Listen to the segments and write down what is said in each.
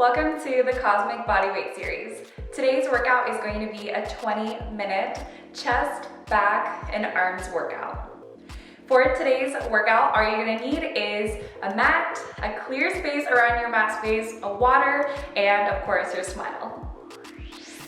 Welcome to the Cosmic Bodyweight series. Today's workout is going to be a 20-minute chest, back, and arms workout. For today's workout, all you're gonna need is a mat, a clear space around your mat space, a water, and of course your smile.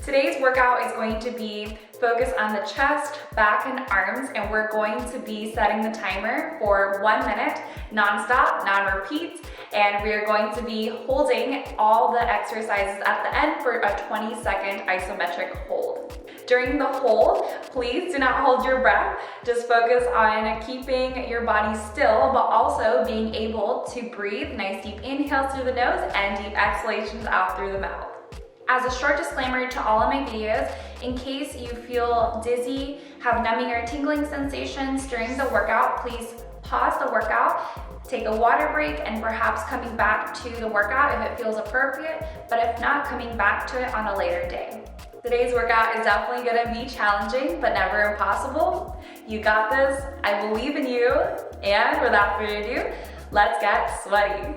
Today's workout is going to be focused on the chest, back, and arms, and we're going to be setting the timer for 1 minute, non-stop, non-repeat, and we are going to be holding all the exercises at the end for a 20-second isometric hold. During the hold, please do not hold your breath. Just focus on keeping your body still, but also being able to breathe nice deep inhales through the nose and deep exhalations out through the mouth. As a short disclaimer to all of my videos, in case you feel dizzy, have numbing or tingling sensations during the workout, please pause the workout, take a water break, and perhaps coming back to the workout if it feels appropriate, but if not, coming back to it on a later day. Today's workout is definitely gonna be challenging, but never impossible. You got this, I believe in you, and without further ado, let's get sweaty.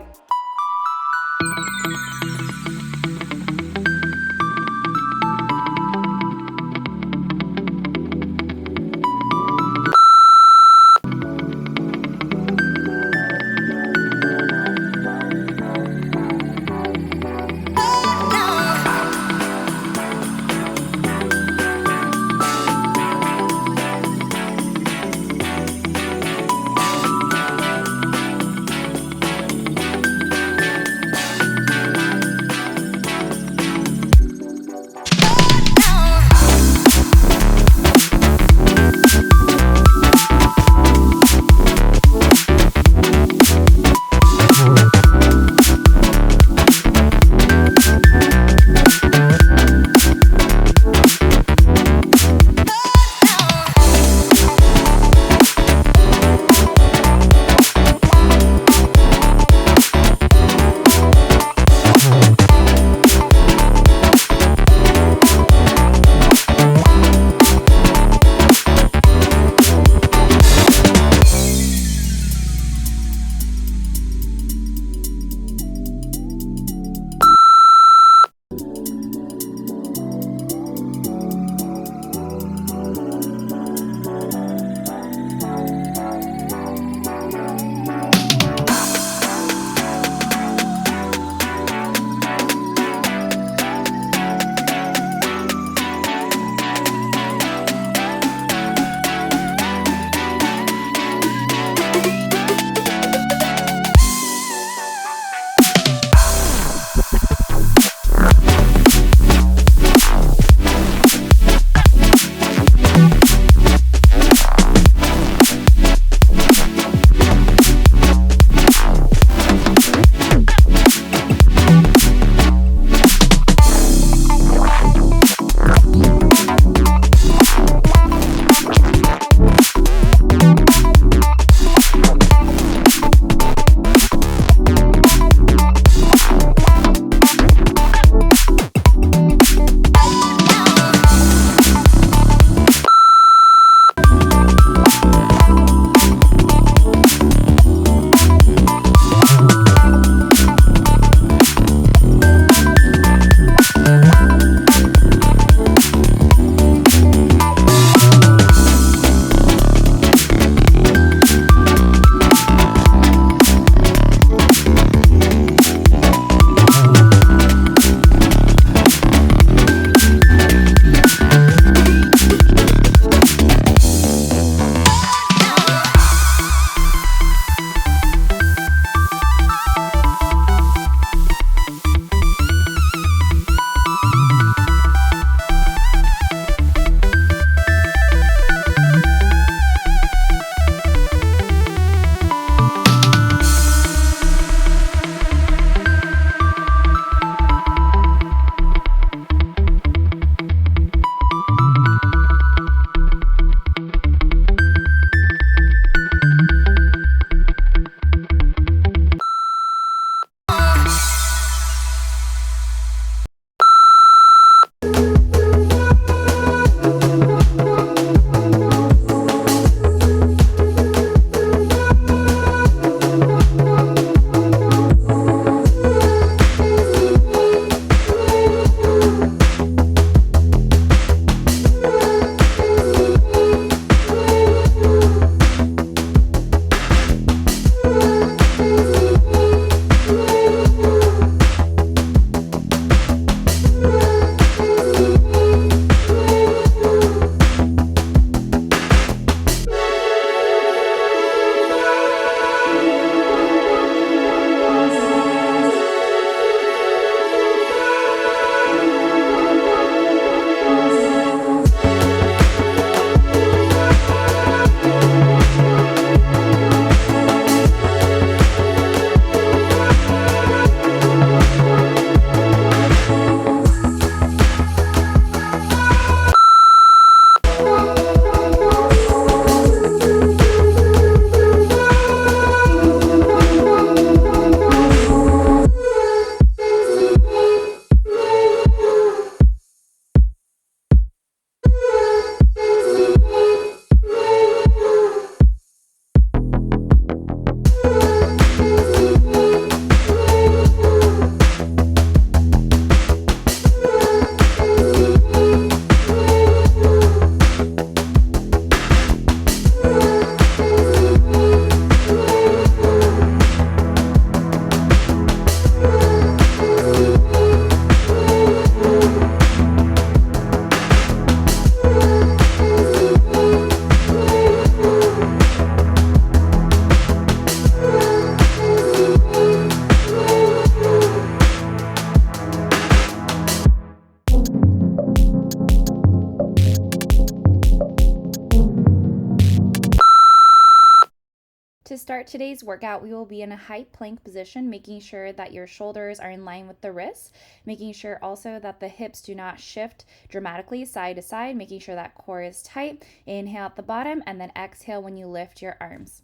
start today's workout, we will be in a high plank position, making sure that your shoulders are in line with the wrists, making sure also that the hips do not shift dramatically side to side, making sure that core is tight. Inhale at the bottom and then exhale when you lift your arms.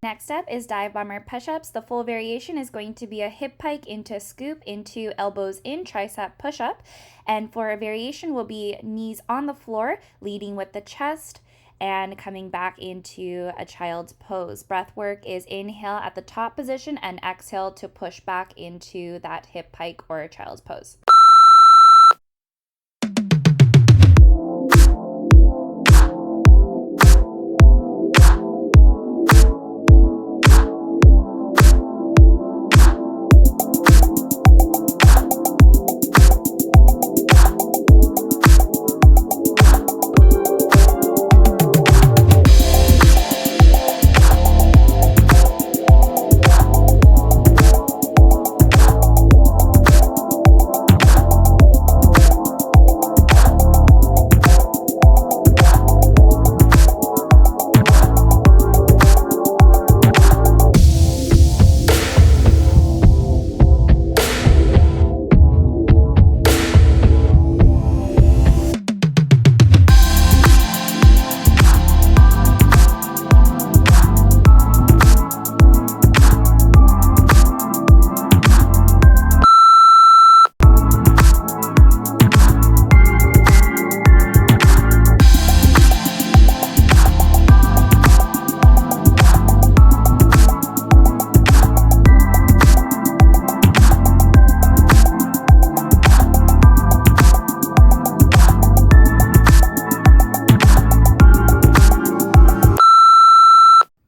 Next step is dive bomber push-ups. The full variation is going to be a hip pike into scoop into elbows in tricep push-up. And for a variation will be knees on the floor, leading with the chest and coming back into a child's pose. Breath work is inhale at the top position and exhale to push back into that hip pike or child's pose.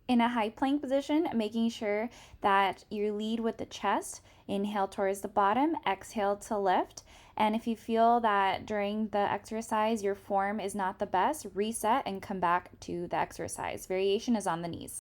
In a high plank position, making sure that you lead with the chest. Inhale towards the bottom, exhale to lift. And if you feel that during the exercise your form is not the best, reset and come back to the exercise. Variation is on the knees.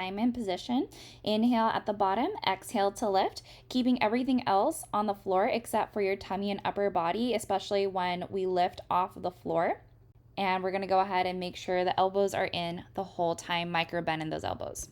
diamond position. Inhale at the bottom, exhale to lift, keeping everything else on the floor except for your tummy and upper body, especially when we lift off of the floor. And we're gonna go ahead and make sure the elbows are in the whole time, micro bend in those elbows.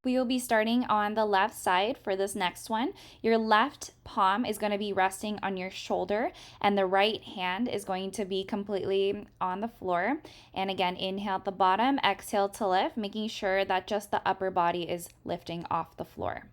We will be starting on the left side for this next one. Your left palm is going to be resting on your shoulder and the right hand is going to be completely on the floor. And again, inhale at the bottom, exhale to lift, making sure that just the upper body is lifting off the floor.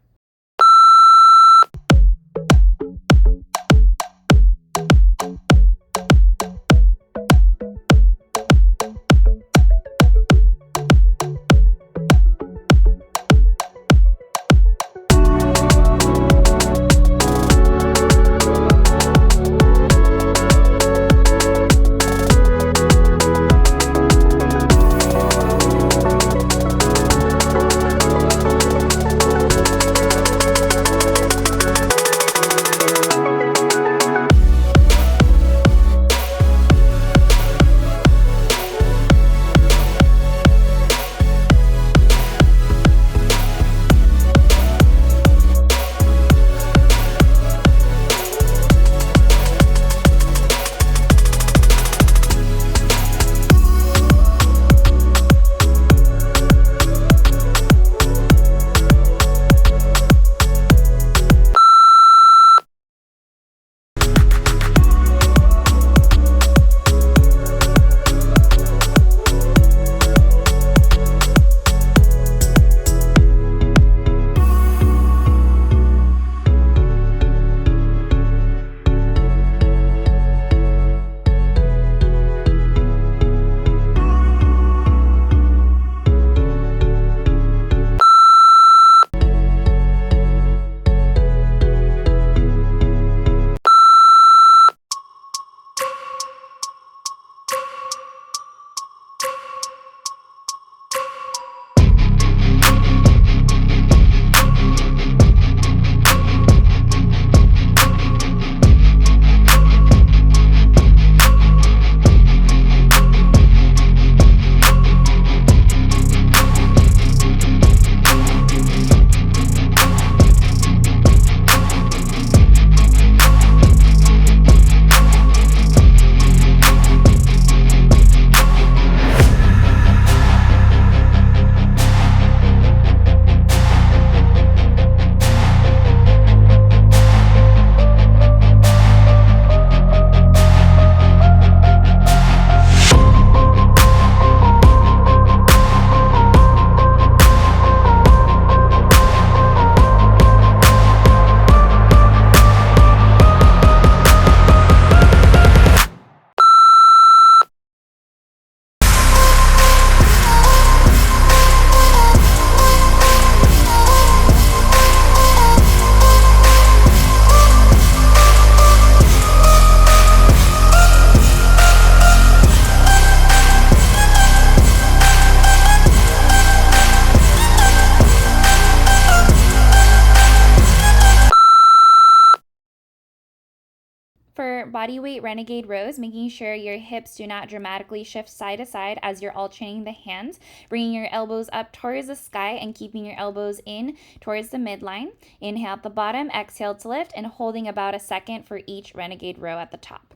bodyweight renegade rows, making sure your hips do not dramatically shift side to side as you're alternating the hands, bringing your elbows up towards the sky and keeping your elbows in towards the midline. Inhale at the bottom, exhale to lift, and holding about a second for each renegade row at the top.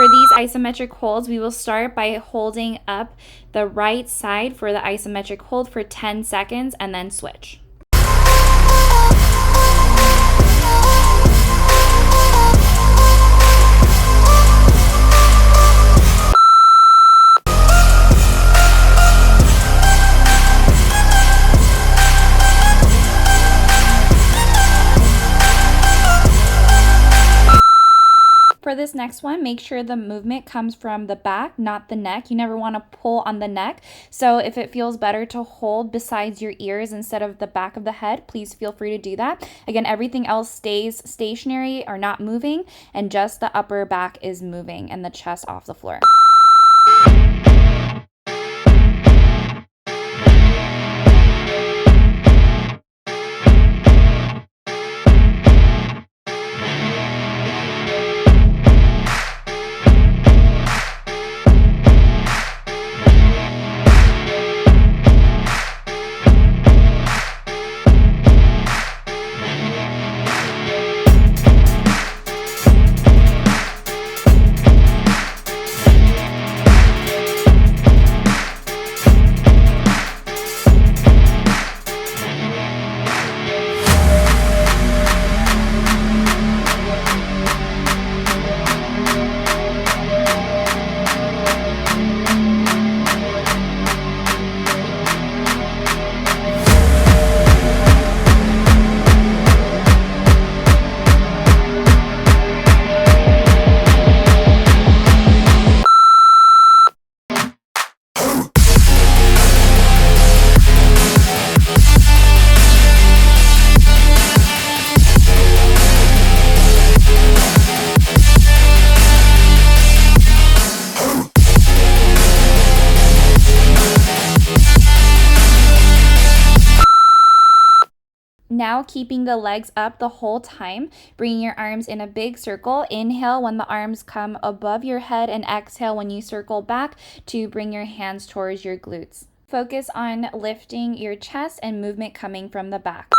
For these isometric holds, we will start by holding up the right side for the isometric hold for 10 seconds and then switch. For this next one, make sure the movement comes from the back, not the neck. You never want to pull on the neck. So if it feels better to hold besides your ears instead of the back of the head, please feel free to do that. Again, everything else stays stationary or not moving, and just the upper back is moving and the chest off the floor. Now keeping the legs up the whole time, bringing your arms in a big circle. Inhale when the arms come above your head, and exhale when you circle back to bring your hands towards your glutes. Focus on lifting your chest and movement coming from the back.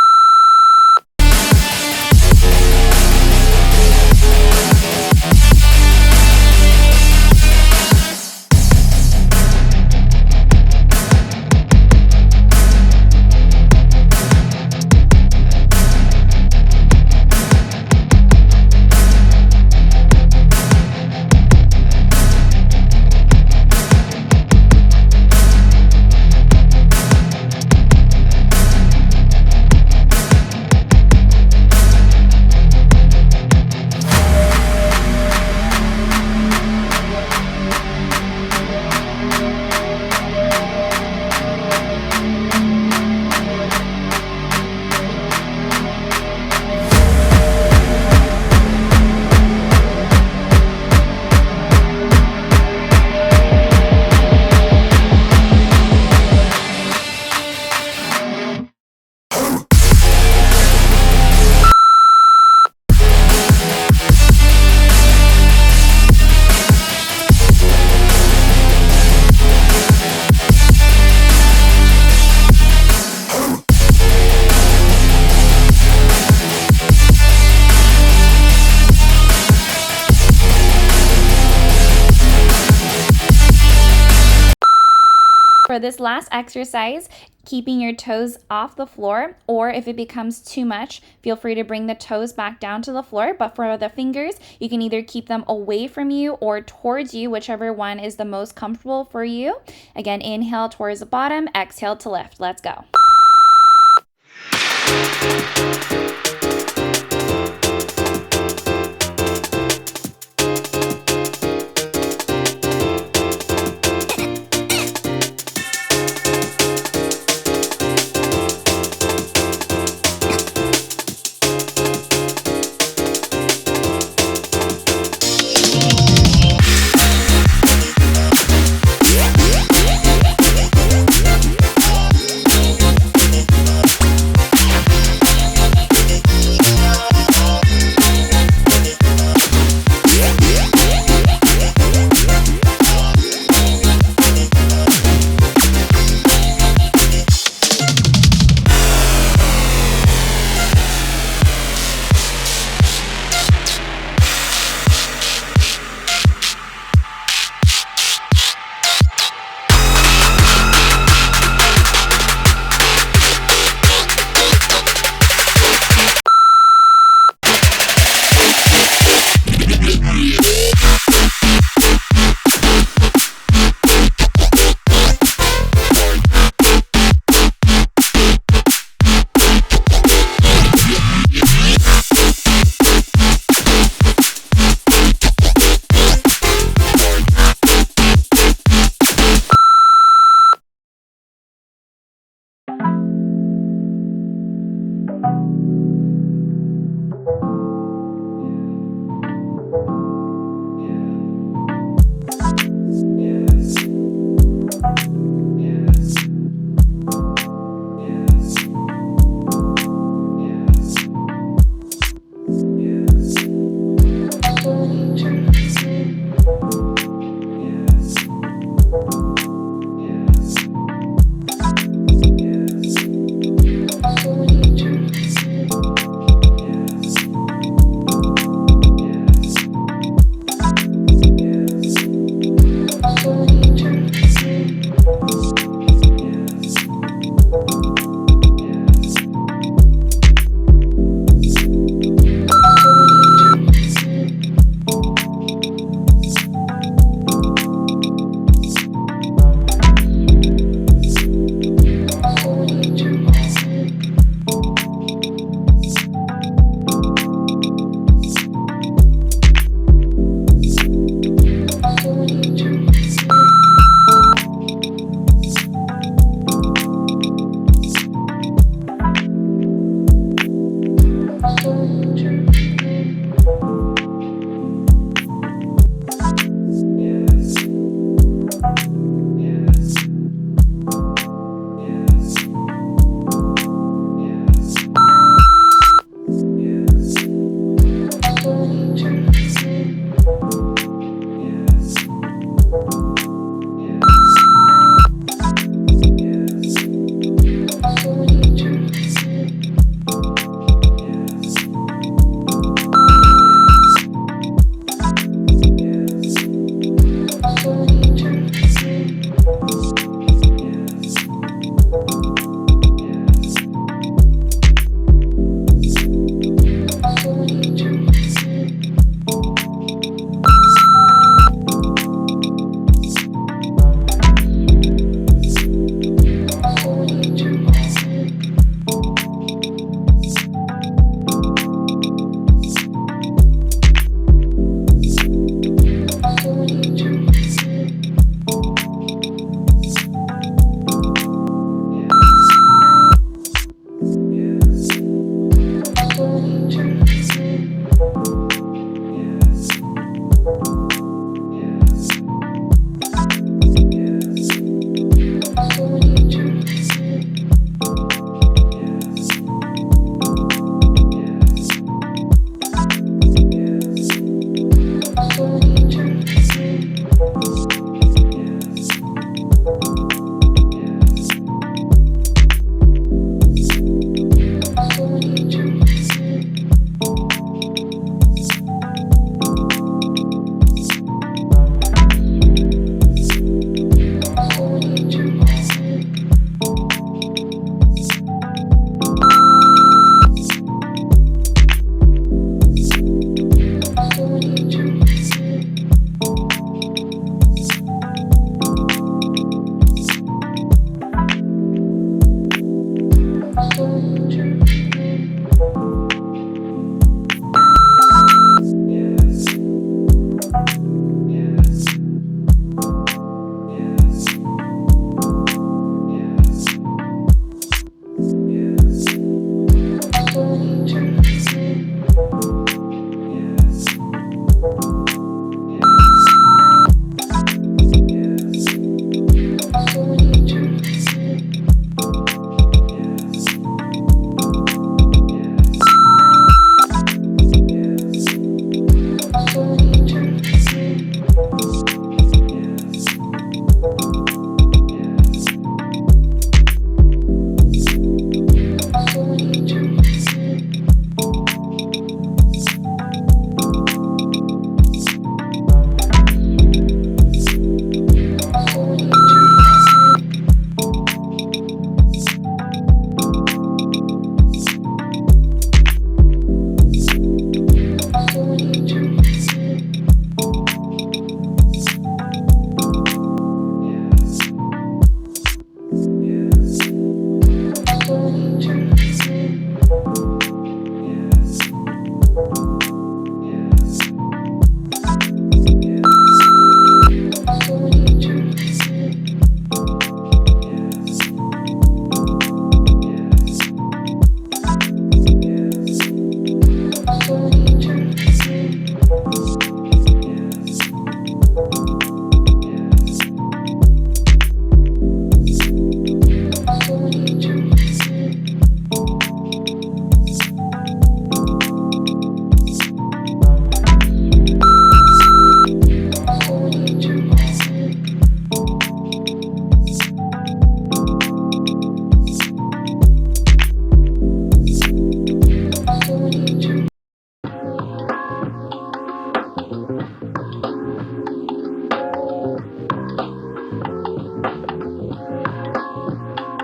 For this last exercise, keeping your toes off the floor, or if it becomes too much, feel free to bring the toes back down to the floor. But for the fingers, you can either keep them away from you or towards you, whichever one is the most comfortable for you. Again, inhale towards the bottom, exhale to lift. Let's go.